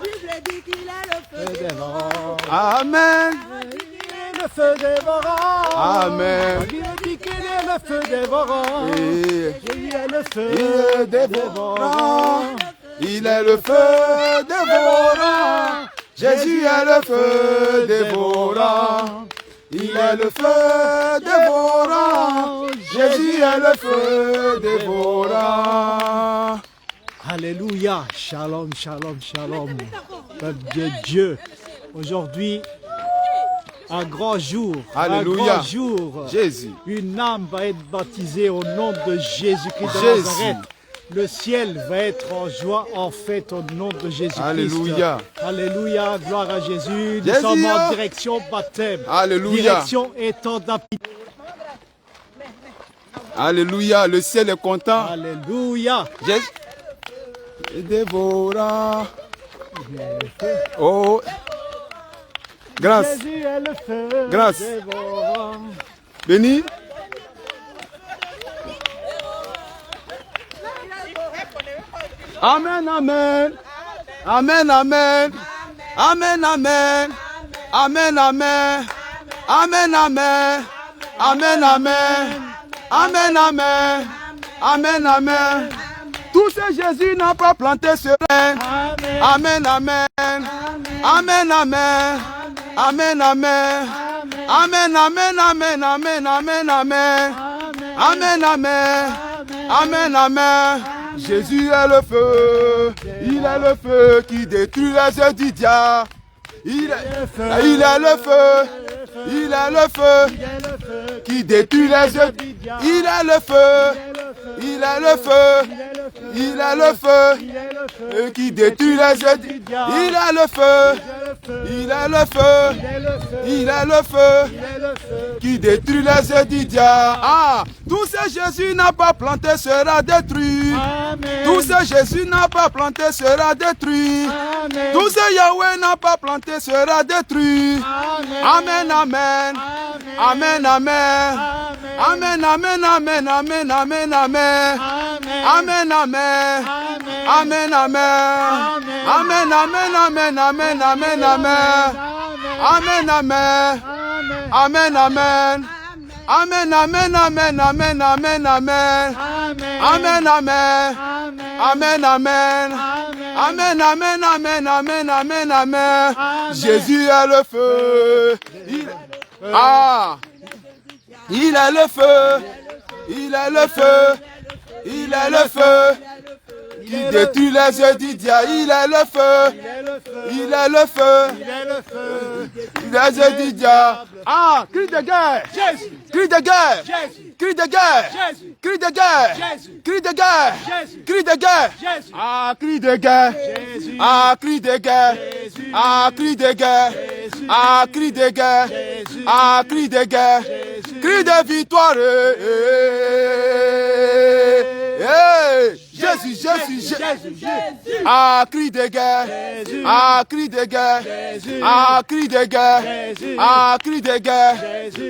Bible dit qu'il est le feu dévorant. Amen. Le feu dévorant. Amen. La Bible dit qu'il est le feu dévorant. Jésus est le feu dévorant. Il est le feu dévorant. Jésus est le feu dévorant. Il est le feu dévorant. Jésus est le feu dévorant. Alléluia. Shalom, shalom, shalom. Peuple de Dieu. Aujourd'hui, un grand jour. Alléluia. Un grand jour. Jésus. Une âme va être baptisée au nom de Jésus-Christ de Nazareth. Le ciel va être en joie, en fête, au nom de Jésus-Christ. Alléluia. Alléluia, gloire à Jésus. Nous sommes en direction baptême. Alléluia. Direction étant d'application. Alléluia, le ciel est content. Alléluia. Jésus est dévorant. Oh. Grâce. Jésus est le feu Grâce. dévorant. Béni. Amen, amen. Amen, amen. Amen, amen. Amen, amen. Amen, amen. Amen, amen. Amen, amen. Amen, amen. Tout ce Jésus n'a pas planté ce rein. Amen, amen. Amen, amen. Amen, amen. Amen, amen, amen, amen, amen, amen. Amen, amen. Amen, amen. Jésus est le feu. Il est le feu qui détruit les œuvres du diable. Il est le feu. Il est le feu qui détruit les œuvres. Il est le feu. Il est le feu. Il est le feu qui détruit les œuvres. Il est le feu. Il est le feu. Il est le feu qui détruit les œuvres du diable. Ah, tout ce Jésus n'a pas planté sera détruit. Tout ce Jésus n'a pas planté sera détruit. Tout ce Yahweh n'a pas planté sera détruit. Amen, amen. Amen, amen. Amen, amen, amen, amen, amen, amen. Amen, amen. Amen, amen. Amen, amen, amen, amen, amen, amen. Amen, amen. Amen, amen. Amen, amen, amen, amen, amen, amen. Amen, amen. Amen, amen. Amen, amen, amen, amen, amen, amen. Jésus est le feu. Ah, il est le feu. Il est le feu. Il est le feu qui détruit les œuvres du diable. Il est le feu. Il est le feu. Les œuvres du diable. Ah, cri de guerre. Cri de guerre. Cri de guerre. Cri de guerre. Cri de guerre. Cri de guerre. Ah, cri de guerre. Ah, cri de guerre. Ah, cri de guerre. Ah, cri de guerre. Ah, cri de guerre. Cri de victoire. Jésus, Jésus, Jésus. Ah, cri de guerre. Ah, cri de guerre. Ah, cri de guerre. Ah, cri de guerre.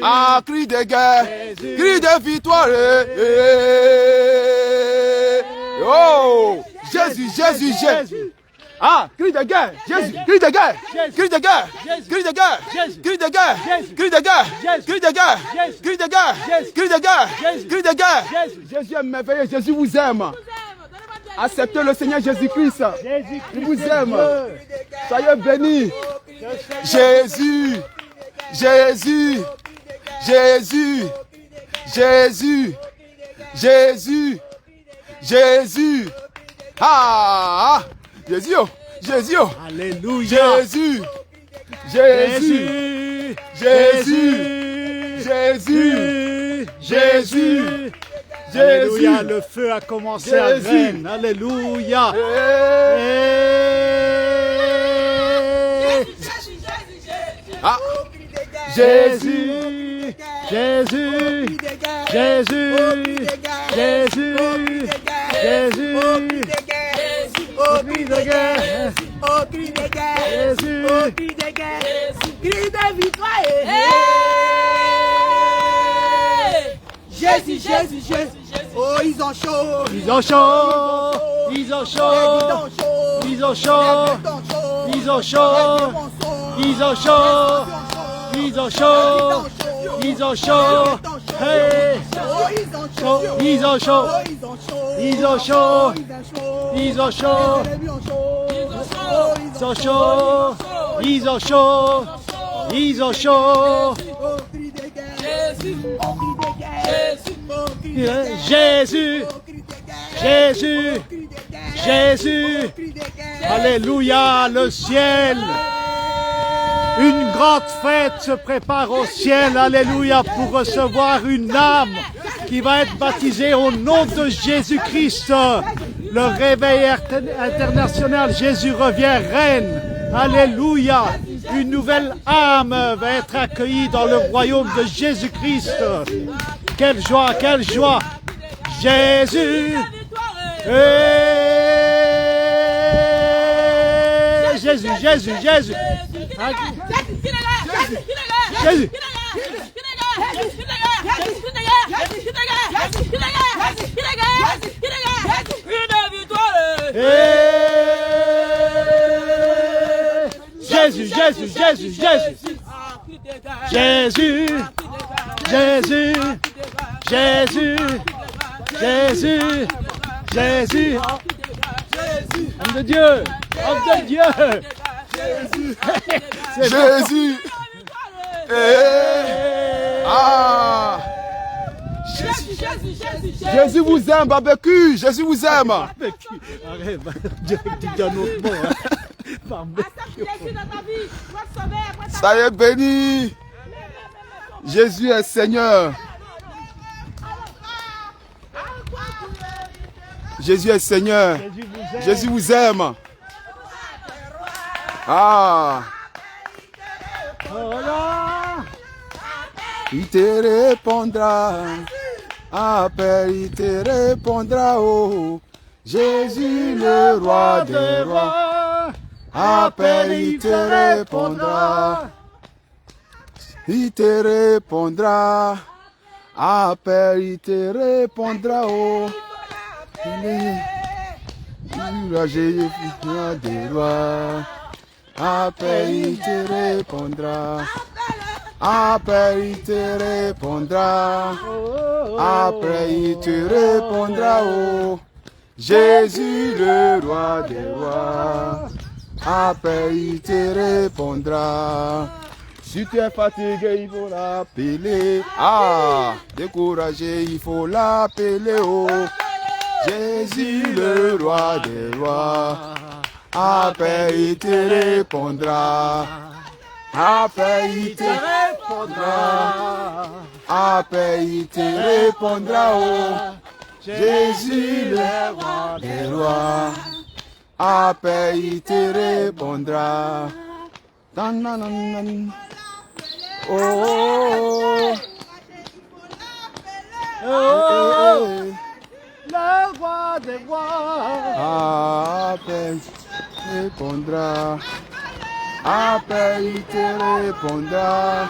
Ah, cri de guerre. Cri de victoire. Oh, Jésus, Jésus, Jésus. Ah, cri de guerre, Jésus, cri de guerre, cri de guerre, cri de guerre, cri de guerre, cri de guerre, cri de guerre, cri de guerre, cri de guerre, cri de guerre. Jésus est merveilleux, Jésus vous aime. Acceptez le Seigneur Jésus-Christ. Il vous aime. Soyez bénis. Jésus, Jésus, Jésus, Jésus, Jésus, Jésus. Ah, Jésus, Jésus, Alléluia. Jésus, Jésus, Jésus, Jésus, Jésus, Alléluia, le feu a commencé à régner. Alléluia. Ah, Jésus, Jésus, Jésus, Jésus, Jésus, au cri de guerre, au cri de guerre, Jésus, au cri de guerre, cri de victoire. Jésus, Jésus, Jésus, oh ils ont chaud, ils ont chaud, ils ont chaud, ils ont chaud, ils ont chaud, ils ont chaud, ils ont chaud, ils ont chaud, hey, ils ont chaud, ils ont chaud, ils ont chaud, ils ont chaud, ils ont chaud, ils ont chaud. Jésus, Jésus, Jésus, alléluia, le ciel. Une grande fête se prépare au ciel, alléluia, pour recevoir une âme qui va être baptisée au nom de Jésus-Christ. Le réveil international, Jésus revient, règne, alléluia. Une nouvelle âme va être accueillie dans le royaume de Jésus-Christ. Quelle joie, quelle joie. Jésus. Jésus, Jésus, Jésus. Jésus. Jésus, Jésus, Jésus, Jésus. Jésus, Jésus, Jésus, Jésus, Jésus. Homme de Dieu, homme de Dieu. Jésus. Ah. Jésus vous aime, barbecue. Jésus vous aime. Arrête, tu dis un autre mot. Ça y est, béni. Jésus est Seigneur. Jésus est Seigneur. Jésus vous aime. Ah. Il te répondra. Appelle, il te répondra. Oh, Jésus le roi des rois. Appelle, il te répondra. Il te répondra. Appelle, il te répondra. Oh, Jésus des rois. Appelle, il te répondra. Appelle, il te répondra. Après, il te répondra. Oh, Jésus le roi des rois. Après, il te répondra. Si tu es fatigué, il faut l'appeler. Ah, découragé, il faut l'appeler. Oh, Jésus le roi des rois. Après, il te répondra. Après, il te répondra. Après, il te répondra. Oh, Jésus le roi des rois. Après, il te répondra. Oh, le roi des rois. Après, il répondra. Après, il te répondra.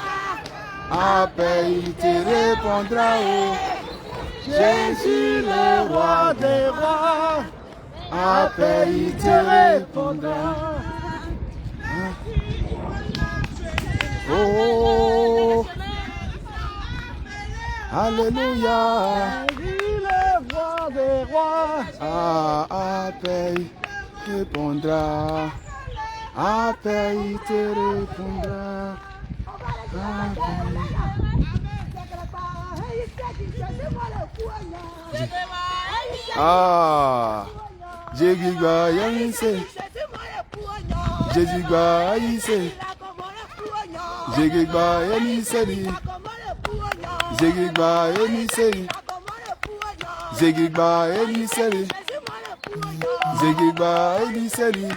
Après, il te répondra. Oh, Jésus le roi des rois. Après, il te répondra. Oh, alléluia. Le roi des rois. Après, il répondra. Après, il te répondra. Ah, Jésus gaïse, Jésus gaïse, Jésus gaïse, Jésus gaïse, Jésus gaïse, Jésus gaïse.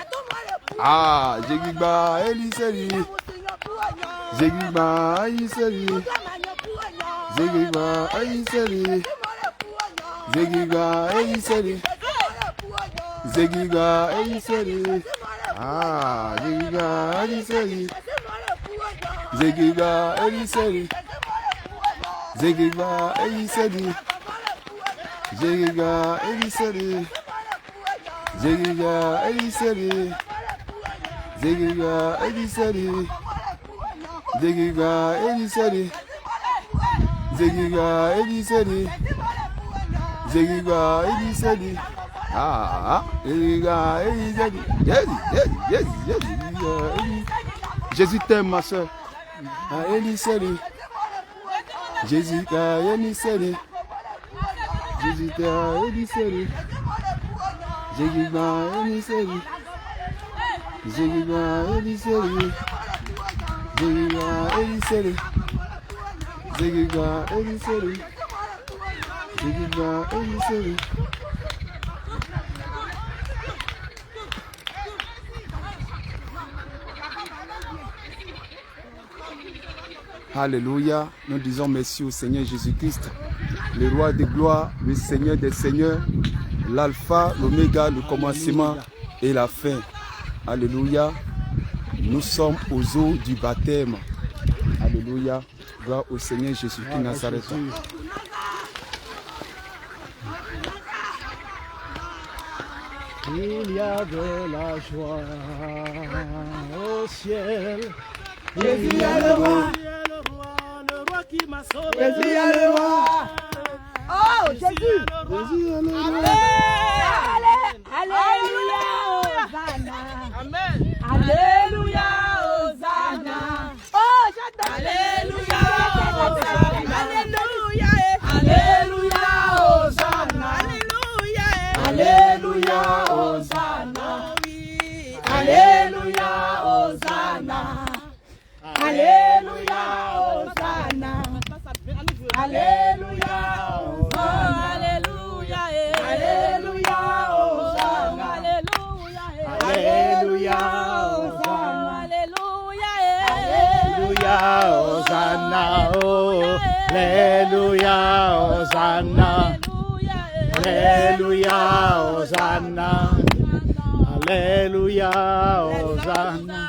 Ah, Jégiba Eliseri, Jégiba Eliseri, Jégiba Eliseri, Jégiba Eliseri, Jégiba Eliseri. Ah, Jégiba Eliseri, Jégiba Eliseri, Jégiba Eliseri, Jégiba Eliseri, Jégiba Eliseri. Zegiga Elisari, Zegiga Elisari, Zegiga Elisari, Zegiga Elisari. Zegiga Elisari. Yes. Jésus t'aime, ma soeur. Elisari. Jésus t'a Elisari. Jésus t'a Elisari. Zegiga Elisari. Zegiga Elisari. Zegiga Elisari. Zegiga Elisari. Zegiga Elisari. Alléluia, nous disons merci au Seigneur Jésus-Christ, le roi de gloire, le Seigneur des seigneurs, l'alpha, l'oméga, le commencement et la fin. Alléluia, nous sommes aux eaux du baptême. Alléluia, gloire au Seigneur Jésus-Christ Nazareth. Il y a de la joie au ciel. Jésus est le roi. Le roi qui m'a sauvé. Jésus est le roi. Oh, Jésus. Jésus est le roi. Alléluia, Hosanna. Amen. Alléluia, Hosanna. Oh, j'adore. Alléluia, Hosanna. Alléluia, Alléluia, Hosanna. Alléluia, Alléluia, Hosanna. Alléluia, Hosanna. Alléluia, Hosanna. Alléluia, Alléluia, Alléluia, Hosanna. Alléluia, Hosanna. Alléluia, Hosanna. Oh, Alléluia, Hosanna. Alléluia, Hosanna. Alléluia, Hosanna.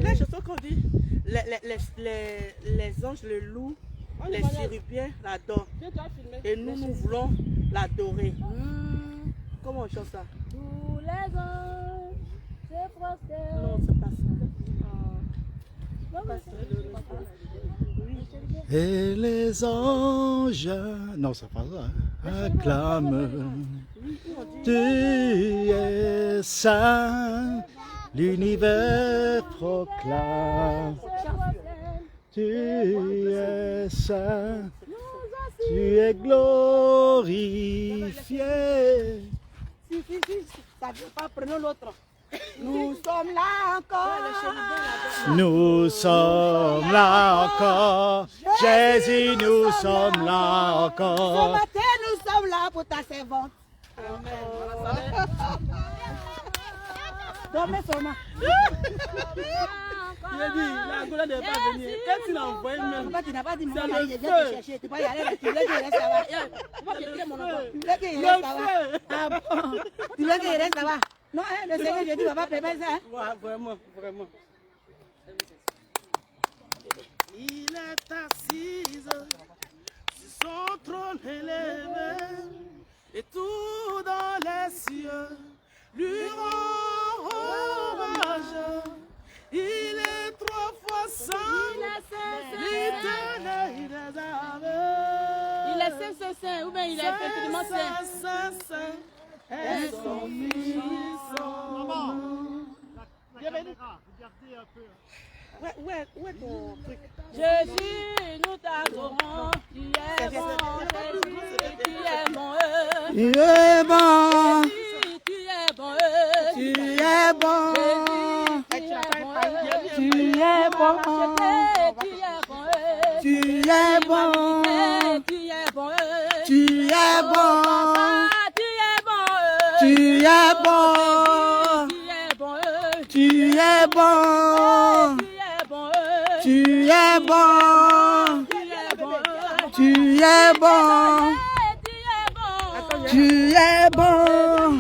Les chansons qu'on dit, les anges le louent, les chérubins l'adorent. Et nous voulons l'adorer. Comment on chante ça? Tous les anges se prosternent. Non, c'est pas ça. Et les anges, non, c'est pas ça, acclament. Tu es saint, l'univers proclame. Tu es saint, tu es glorifié. Si, ça ne veut pas, prenons l'autre. Nous sommes là encore. Nous sommes là encore. Jésus, nous sommes là Ce encore. matin, nous sommes là pour ta servante. Dormez seulement. Il a dit, la Gola n'est pas venue. Quand il a envoyé même, Pourquoi tu n'as pas dit, c'est maman, le il vient te feu. chercher. Tu vas y aller, là, tu veux qu'il reste là-bas. Tu veux qu'il reste là-bas. Ah bon? Tu veux qu'il reste là-bas? Non, hein, le Seigneur, je dis, papa, prépare ça. Hein? Ouais, vraiment. Il est assis sur son trône élevé, et tout dans les cieux lui rend hommage. Il est trois fois saint, l'éternel des armées. Il est saint, ou bien il est effectivement saint. Saint, et son fils son nom. Où est ton truc? Jésus, nous t'adorons, tu es bon, Jésus, tu es bon. Il est bon. Jésus, tu es bon. Tu es bon. Jésus, tu es bon. Tu es bon. Tu es bon. Tu es bon. Tu es Tu es bon. bon. Tu es bon. Tu es bon. Tu es bon. Tu es bon.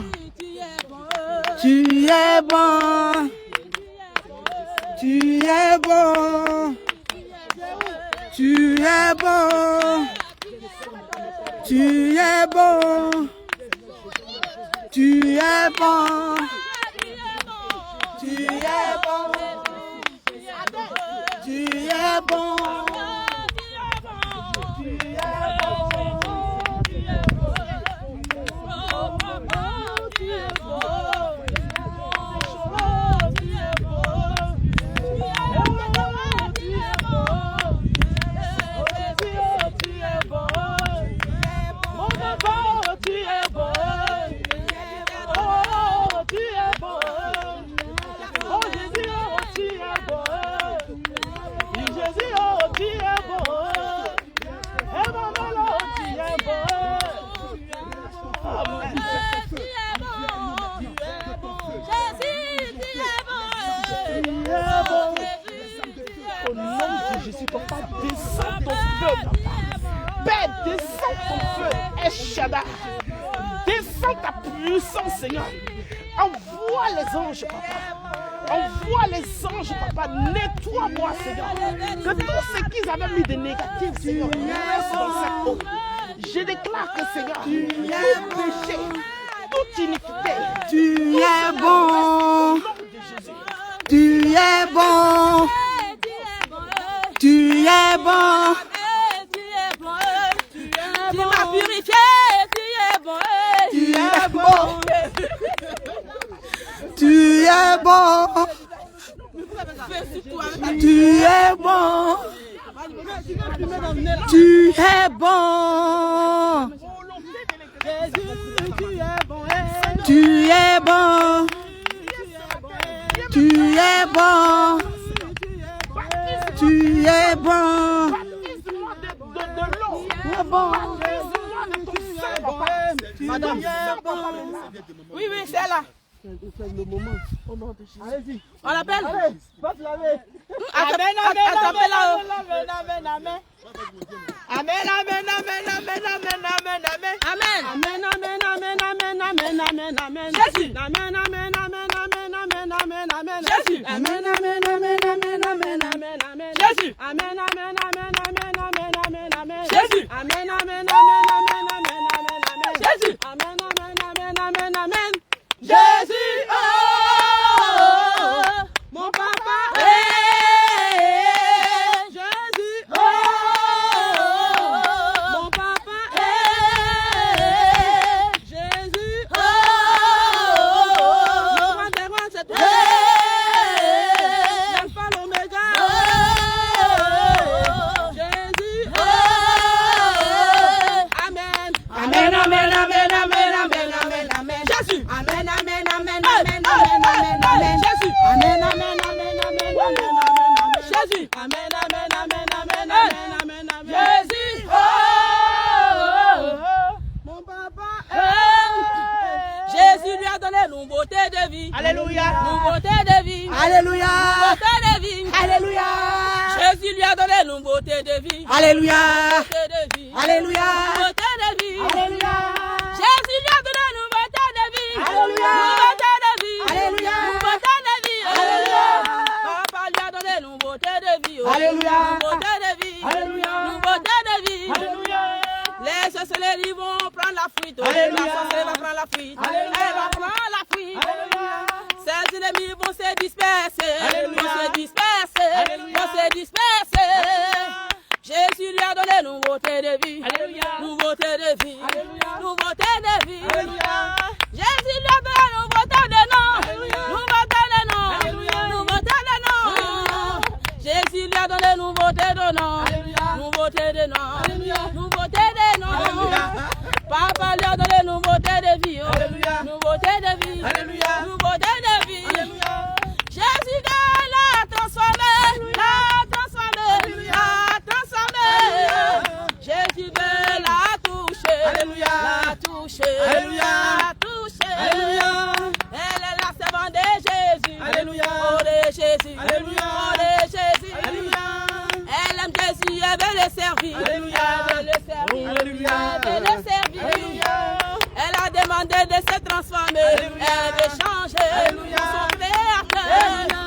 Tu es bon. Tu es bon. Tu es bon. Tu es bon. Tu es bon. Tu es bon. Jésus, papa, descends ton feu, papa. Père, descends ton feu. El Shaddai, descends ta puissance, Seigneur. Envoie les anges, papa. Envoie les anges, papa. Nettoie-moi, Seigneur. Que tout ce qu'ils avaient mis de négatif, Seigneur, reste dans cette eau. Je déclare que, Seigneur, tout péché, toute iniquité, Tu es bon. Tu es bon. Tu es bon. Tu m'as purifié, tu es bon. Tu es bon. Tu es bon. Tu es bon. Tu es bon. Tu es bon. Tu es bon. Tu es bon. de l'eau. Tu es bon. De ton sang, papa. Madame, Oui, oui, c'est là. c'est le moment. Au nom de Jésus. Allez-y. On l'appelle. Allez, va te laver. Amen, amen, amen, amen, amen. Amen, amen, amen, amen, amen, amen, amen. Amen. Amen, amen, amen, amen, amen, amen, amen. Jésus. Amen, amen, amen, amen, amen, amen, amen. Jésus. Amen, amen, amen, amen, amen, amen, amen. Jésus. Amen, amen, amen, amen, amen, amen, amen. Jésus. Amen, amen, amen, amen, amen, amen, amen. Jésus. Amen, amen, amen, amen, amen. Jésus. Oh, mon papa. Jésus. Oh, mon papa. Jésus. Oh, le roi des rois, c'est toi. L'alpha, l'oméga. Jésus. Amen. Amen, amen, amen, amen, amen, amen, amen. Jésus. Amen, amen, amen, amen, amen, amen, amen. Jésus. Amen, amen, amen, amen, amen, amen. Jésus. Amen, amen, amen, amen, amen, amen, amen. Jésus. Mon papa. Jésus lui a donné nouveauté de vie. Alléluia. Nouveauté de vie. Alléluia. Nouveauté de vie. Alléluia. Jésus lui a donné nouveauté de vie. Alléluia. Nouveauté de vie. Alléluia. Nouveauté de vie. Alléluia. Jésus lui a donné nouveauté de vie. Alléluia. Nouveauté de vie. Alléluia. Nouveauté de vie. Alléluia. Papa lui a donné nouveauté de vie. Alléluia. Nouveauté de vie. Alléluia. Nouveauté de vie. Alléluia. Les sorcelleries vont prendre la fuite. Alléluia. La sorcellerie va prendre la fuite. Alléluia. Elle va prendre la fuite. Alléluia. Ces ennemis vont se disperser. Alléluia. Vont se disperser. Alléluia. Vont se disperser. Jésus lui a donné nouveauté de vie. Alléluia. Nouveauté de vie. Alléluia. Nouveauté de vie. Alléluia. Jésus lui a donné nouveauté de nom. Alléluia. Nouveauté de nom. Alléluia. Nouveauté de nom. Jésus lui a donné nouveauté de nom. Alléluia. Nouveauté de nom. Alléluia. Nouveauté de nom. Alléluia. Papa lui a donné nouveauté de vie. Oh. Alléluia. Nouveauté de vie. Alléluia. Nouveauté de vie. Alléluia. Jésus l'a transformé. L'a transformé. Alléluia. L'a transformé. Jésus l'a touché. Alléluia. L'a touché. Alléluia. L'a touché. Alléluia. Elle est la servante de Jésus. Alléluia. Oh de Jésus. Alléluia. Oh de Jésus. Alléluia. Elle aime Jésus, elle veut le servir. Alléluia. Elle veut le servir. Alléluia. Elle veut le servir. Alléluia. Elle a demandé de se transformer. Alléluia. Elle veut changer Alléluia. son créateur. Alléluia.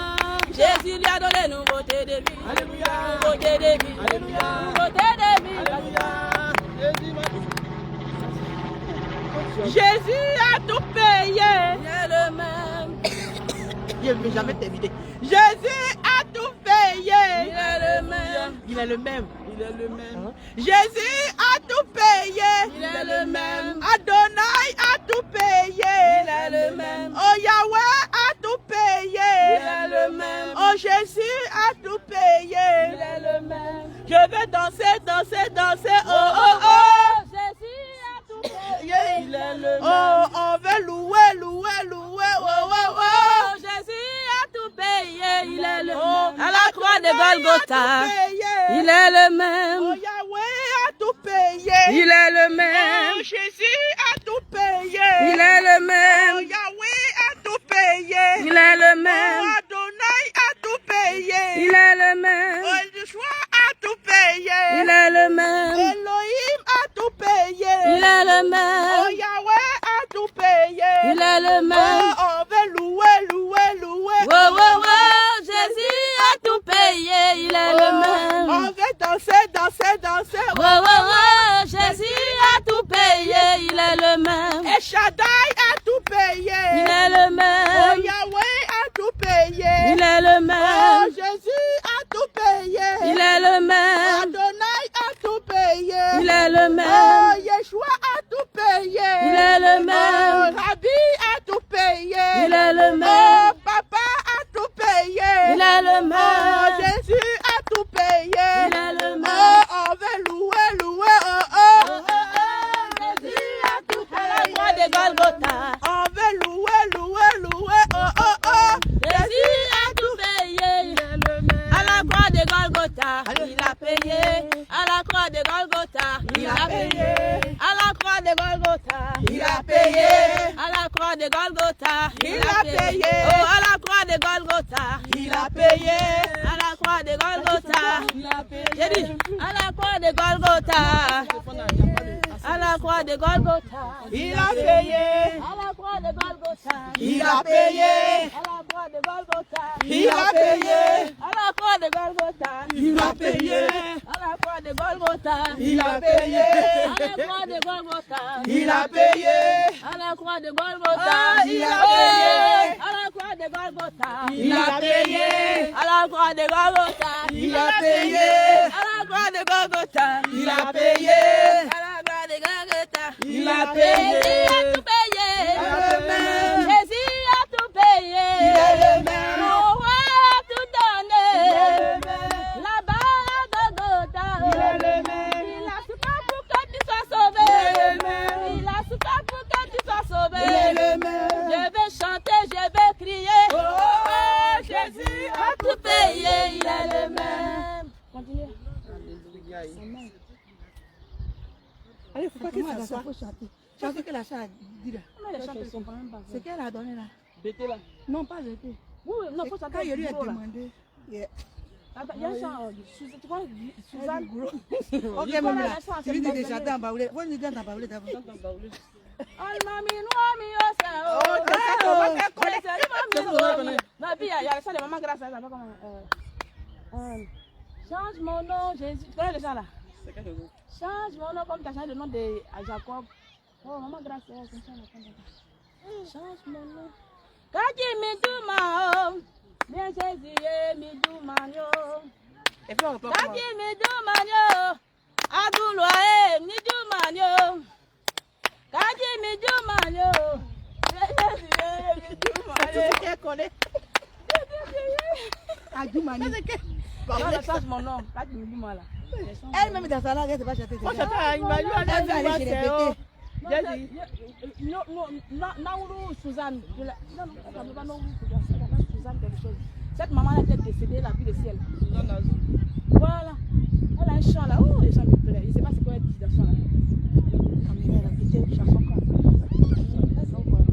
Jésus lui a donné nouveauté de vie. Alléluia. Nouveauté de vie. Alléluia. Nouveauté de vie. Jésus a tout payé. Il est le même. Il ne veut jamais terminer. Jésus a tout payé. Il est le même. Il est le même. Il est le même. Jésus a tout payé. Il est le même. Adonai a tout payé. Il est le même. Oh Yahweh a tout payé. Il est le même. Oh Jésus a tout payé. Il est le même. Je vais danser, danser, danser. Oh oh oh. Jésus a tout payé. Yeah. Il est le même. Oh, on veut louer, louer, louer. Oh oh oh. Oh, Jésus a tout payé. Il est le même. À la croix de Golgotha. Il est le même. Oh Yahweh a tout payé. Il est le même. Oh Jésus a tout payé. Il est le Oh même. Yahweh a tout payé. Il est le Oh même. Adonai a tout payé. Il est le même. Oh Yeshua a tout payé. Il est le même. Elohim a tout payé. Il est le Oh même. Yahweh a tout payé. Il est le Oh, même. on veut louer, louer, louer. Wow, wow, wow. Jésus a tout payé. Il est le On même. veut danser, danser, danser. Wow, wow, wow. Jésus a tout payé. Il est le même. Et Shaddai a tout payé. Il est le Oh même. Yahweh a tout payé. Il est le Oh même. Jésus a tout payé. Il est le même. Adonai a tout payé. Il est le Oh même. Yeshua a tout payé. Il est le Oh même. Rabbi a tout payé. Il est le Oh même. Papa a tout payé. Il est le Oh même. Jésus a tout payé. Il est le Oh même. on veut louer, louer. Oh oh. Jésus a tout payé. À la croix de Golgotha. On veut louer, louer, louer. Oh oh oh. Jésus a tout payé. À la croix de Golgotha, il a payé. À la croix de Golgotha, il a payé. À la croix de Golgotha, Il a payé. à la croix de Golgotha, Il a payé. Oh, à la croix de Golgotha, Il a payé. à la croix de Golgotha, Il a payé. j'ai dit, à la croix de Golgotha, à la croix de Golgotha, Il a payé. à la croix de Golgotha, Il a payé. à la croix de Golgotha, Il a payé. à la croix de Golgotha, Il a payé. à la croix de Golgotha, Il a payé. à la croix de Golgotha, Il a payé. à la croix de Golgotha, Ah, il a payé. à la croix de Golgotha, Il a payé. à la croix de Golgotha, Il a payé. à la croix de Golgotha, Il a payé. à la croix de Golgotha, Il a Jésus payé. a tout payé, Il est le même. Jésus a tout payé, Il est le même. le roi a tout donné, Il est le même. là-bas à Golgotha, Il est le même. il a souffert pour que tu sois sauvé, Il est le même. il a souffert pour que tu sois sauvé, Il est le même. je vais chanter, je vais crier, Oh, oh, Jésus a tout payé, il est le même. Continuez. Allez, il faut pas qu'il s'assoie. Faut chanter. Chanter que la chair dit là. Comment les chants ne sont pas même pas C'est qu'elle a donné là. Bêtez là. Non, pas jeté. Oui, non, faut chanter. Quand il lui a gros, là. demandé. Yeah. Attends, il y a un chant, tu vois, Suzanne. Ok, Il même faut là. la chanter, Tu lui dis de c'est chanter en baoulé. Faut lui dire en baoulé d'abord. Almami noami osa o. Oh, c'est ça qu'on va faire connaître. C'est mami noami. Ma vie, il y a le chant de maman grâce à ça. Change mon nom, Jésus. Tu connais le chant là? Change mon nom comme tu as changé le nom de Jacob. Oh, maman grâce à ça. Change mon nom. Kaji miduma o. Bien Jésus miduma yo. Et puis on reprend. Kaji miduma yo. Agulwa e miduma yo. Kaji miduma yo. Bien Jésus miduma yo. C'est qui connaît. Adjoumani. Non, change mon nom. Kaji miduma là. Elle-même dans sa langue, elle ne sait pas chanter. Moi, j'attends à Imanu. Elle veut aller chez les bêtés. Non, Naourou Suzanne. Non, ça ne va pas Naourou Suzanne quelque chose. Cette maman était décédée, la vie du ciel. Voilà. Elle a un chant là. Oh, les gens me plaisent. Je ne sais pas ce qu'elle dit dans ce chant là. Comme elle a quitté une chanson comme ça. Donc voilà.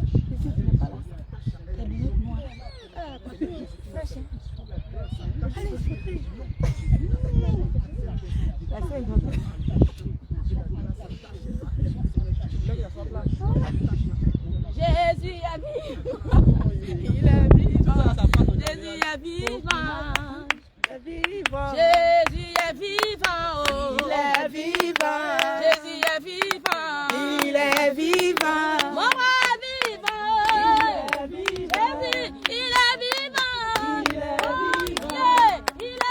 Ici, tu n'es pas là. T'es minute noire. Fraîche. Allez, la feuille d'autre. Jésus est vivant. Il est vivant. Jésus est vivant. Vivant. Jésus est vivant. Oh. Il est vivant. Jésus est vivant. Il est vivant. Mon roi est vivant. Il est vivant. Jésus, il est vivant. Il est Oh, vivant. yeah, il est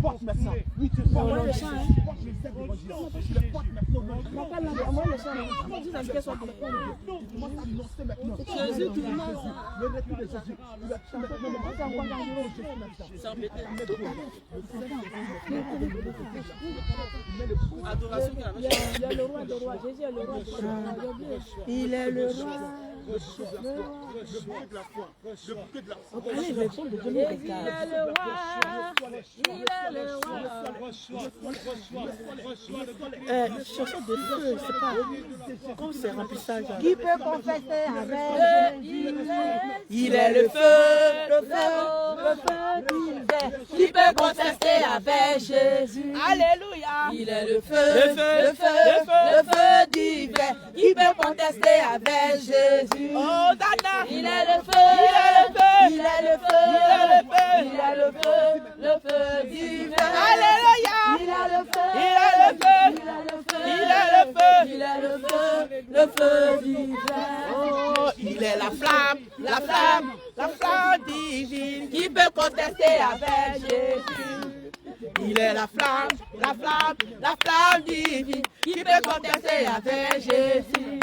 portes maintenant. Oui, tu Moi, portes le chant, hein. tu portes l'évangile. Tu le portes maintenant. Moi, le chant, hein. Dis à soit Tu commences à annoncer maintenant. Jésus, tout le monde. Le retour de Jésus. Tu vas Adoration qui Il est le roi de roi. Jésus est le roi de roi. Il est le roi. Allez, le son de Dieu nous regarde. Il est le roi. Il est le roi. Chanson de feu, c'est pas. Comme c'est remplissage. Qui peut confesser avec Il est le feu divin. Qui peut contester avec Jésus? Alléluia. Il est le feu, Le feu divin. Qui peut contester avec Jésus? Oh, Dada. Il est le feu, il est le feu, il est le feu divin. Alléluia. Il est le feu, Il est le feu. il est le feu, Il est le feu. il est le feu divin. Oh, il est la flamme divine qui peut contester avec Jésus. Il est la flamme divine qui peut contester avec Jésus.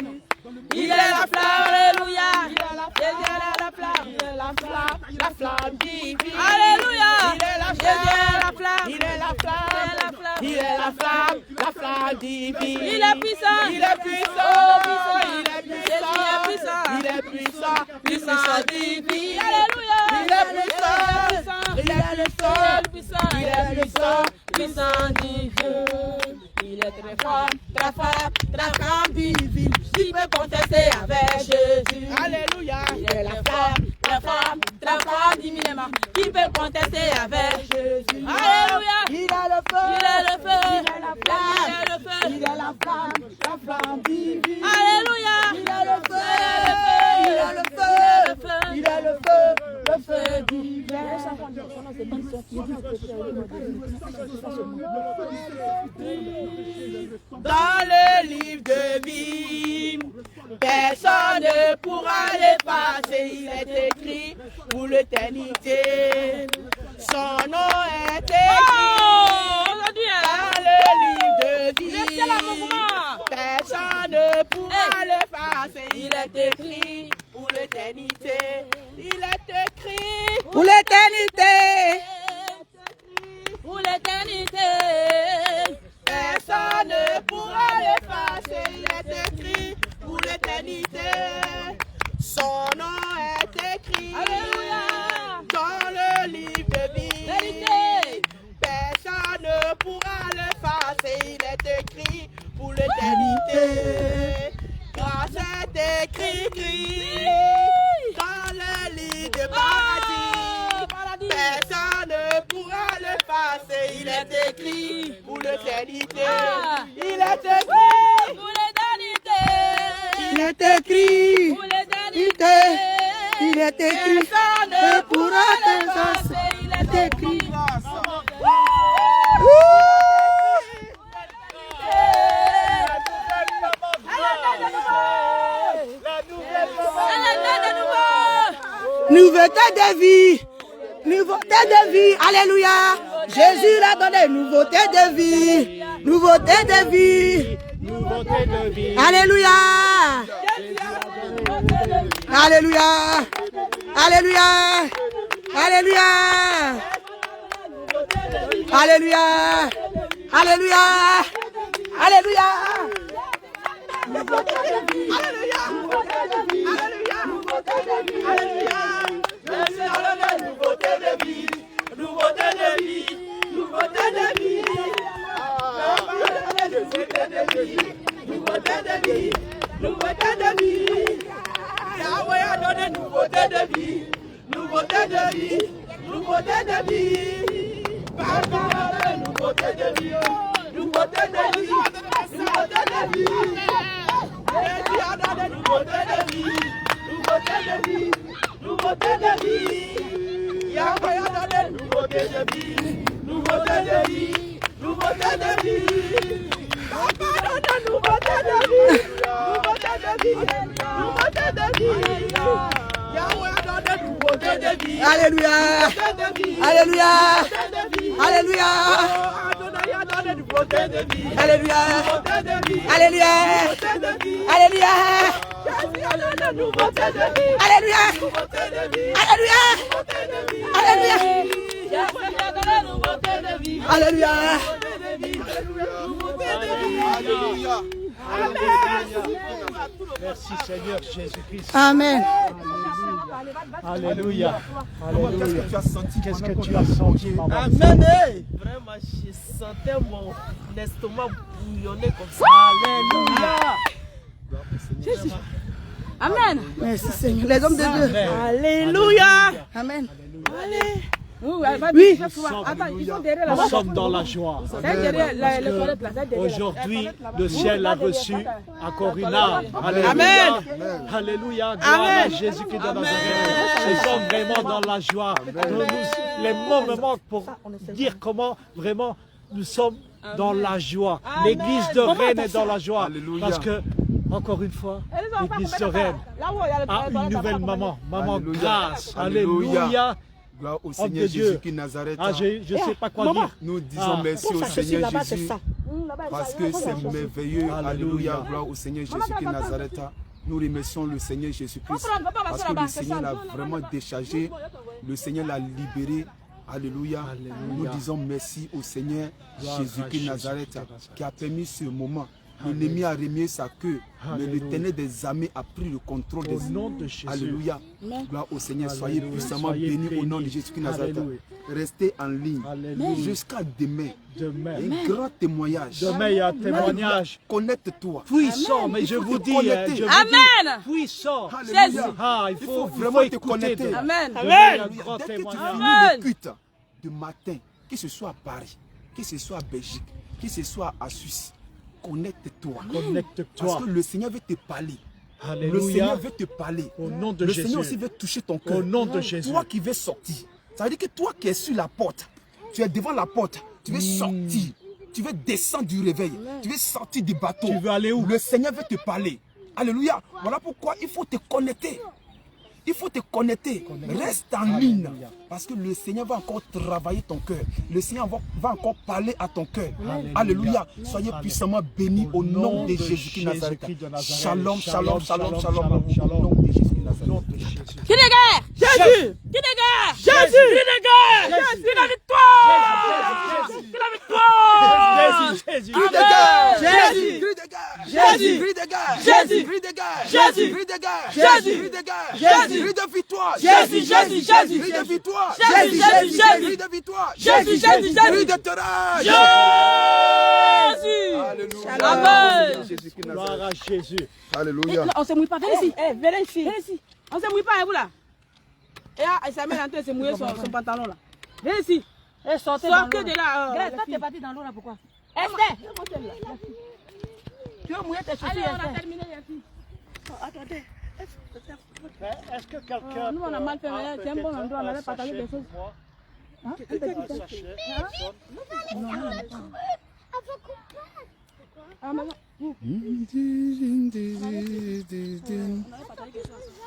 Il est la flamme, alléluia. Jésus est la flamme divine. Alléluia. Il est la flamme, il est la flamme, il est la flamme divine. Il est puissant, Il est puissant, il est puissant, il est puissant, puissant divin. Alléluia. Il est puissant, il est puissant, il est puissant divin. Il est très fort divin. Qui peut contester avec Jésus? Alléluia. Il est la flamme divine. Qui peut contester avec Jésus? Alléluia. Il est le feu, il est le feu, il est la flamme divine. Alléluia. Il est le feu, il est le feu, il est le feu divin. Dans le livre de vie, personne ne pourra l'effacer. Il est écrit pour l'éternité. Son nom est écrit dans le livre de vie. Personne ne pourra l'effacer. Il est écrit pour l'éternité. Il est écrit pour l'éternité. pour l'éternité. Personne ne pourra l'effacer, il est écrit pour l'éternité. Son nom est écrit dans le livre de vie. Personne ne pourra l'effacer, il est écrit pour l'éternité. Grâce est écrit dans le livre de paradis. Personne ne pourra l'effacer, il est écrit pour l'éternité. Il est écrit Pour l'éternité. il est écrit Pour l'éternité. il est écrit Personne ne pourra l'effacer. Il est écrit. Nouveauté de vie, nouveauté de vie, alléluia. Jésus l'a donné, nouveauté de vie, nouveauté de vie, Nouveauté de vie. alléluia, alléluia, alléluia, alléluia, alléluia, alléluia, alléluia. Yahweh a donné nouveauté de vie, nouveauté de vie, nouveauté de vie. Papa a donné nouveauté de vie, nouveauté de vie, nouveauté de vie. Jésus a donné nouveauté de vie, nouveauté de vie, nouveauté de vie. Yahweh a donné nouveauté de vie, nouveauté de vie, nouveauté de vie. Papa a donné nouveauté de vie, nouveauté de vie, nouveauté de vie. Yahweh a donné nouveauté de vie. Alléluia. Alléluia. Alléluia. Adonai a donné une beauté de vie. Alléluia. Beauté de vie. Alléluia. Beauté de vie. Alléluia. Jésus a donné une beauté de vie. Alléluia. Beauté de vie. Alléluia. Beauté de vie. Alléluia. Jésus a donné une beauté de vie. Alléluia. Beauté de vie. Beauté de vie. Alléluia. Merci Seigneur Jésus-Christ. Amen. Alléluia. Qu'est-ce Alléluia. que tu as senti? Qu'est-ce que tu as senti, maman? Amen. Vraiment, je sentais mon estomac bouillonner comme ça. Alléluia. Amen. Merci Seigneur. Les hommes de Dieu. Alléluia. Amen. Oui. Attends, ils sont derrière Nous là-bas. sommes dans la joie. C'est derrière les toilettes là. C'est derrière. Aujourd'hui, le ciel a reçu encore une âme. Alléluia. Amen. Alléluia. Gloire à Jésus-Christ de Nazareth. Nous sommes vraiment dans la joie. Les mots me manquent pour dire comment vraiment nous sommes dans la joie. L'église de Rennes est dans la joie. Alléluia. Parce que, encore une fois, l'église de Rennes a une nouvelle maman. Maman Alléluia. grâce. Alléluia. Alléluia. Gloire au Homme Seigneur de Dieu. Jésus-Christ Nazareth. Ah, je ne sais pas quoi dire. Nous disons Ah. merci au Seigneur Jésus parce que c'est merveilleux. Alléluia. Alléluia. Gloire au Seigneur Jésus-Christ Nazareth. Nous remercions le Seigneur Jésus-Christ parce que le Seigneur l'a vraiment déchargé. Le Seigneur l'a libéré. Alléluia. Nous disons merci au Seigneur Jésus-Christ Nazareth qui a permis ce moment. L'ennemi a remis sa queue, mais l'Éternel des armées a pris le contrôle Au des nom de Jésus. Alléluia. Gloire au Seigneur. Soyez Alléluia. puissamment Soyez bénis au nom de bénis. Jésus-Christ Nazareth. Alléluia. Restez en ligne Alléluia. jusqu'à demain. Demain. Un grand témoignage. Demain, il y a un témoignage Connecte-toi. puissant, mais je vous dis, connecter. je vous Amen. dis, puissant. Alléluia. Ah, il Il faut faut vraiment vraiment te écouter. connecter. Amen. Demain, il y a un Alléluia. grand Dès que tu témoignage. finis le culte de matin, que ce soit à Paris, que ce soit à Belgique, que ce soit à Suisse, connecte-toi. Parce Connecte-toi. que le Seigneur veut te parler. Le Alléluia. Seigneur veut te parler. Au nom de Le Jésus. Seigneur aussi veut toucher ton cœur. Au nom de Jésus. Toi qui veux sortir. Ça veut dire que toi qui es sur la porte, tu es devant la porte, tu veux sortir. Tu veux descendre du réveil. Tu veux sortir du bateau. Tu veux aller où? Le Seigneur veut te parler. Alléluia. Voilà pourquoi il faut te connecter. Il faut te connecter. Reste en ligne. Parce que le Seigneur va encore travailler ton cœur. Le Seigneur va encore parler à ton cœur. Alléluia. Soyez puissamment bénis au nom de Jésus-Christ Nazareth. Shalom, shalom, shalom, shalom. Au nom de Jésus-Christ Nazareth. Qui dégage? Jésus. Qui dégage? Jésus. Qui dégage? Jésus. Qui la victoire? Jésus. Qui la victoire? Jésus. Crie de guerre! Jésus. Crie de guerre! Jésus. Crie de guerre! Jésus. Crie de guerre! Jésus. Crie de guerre! Jésus. Crie de guerre! Jésus. Crie de victoire! Jésus, Jésus, Jésus. Crie de victoire! Jésus, Jésus, Jésus. Crie de victoire! Jésus, Jésus, Jésus. Crie de terreur! Jésus. Alléluia! Amen. Jésus-Christ Gloire Nazareth. à Jésus. Alléluia! On se mouille pas. Venez ici. Venez ici. Venez ici. On se mouille pas, hein, vous là. Et là, ça met en train de se mouiller son pantalon là. Venez ici. Sortez Sortez de là. Grâce, les toi, filles. t'es parti dans l'eau là, pourquoi? Esther. Tu veux mouiller tes chaussures, Allez, on a Esther? terminé les filles. Attendez. Est-ce que quelqu'un. Nous, on a mal fait, mais c'est un bon endroit, on avait partagé des choses. Ah, maintenant.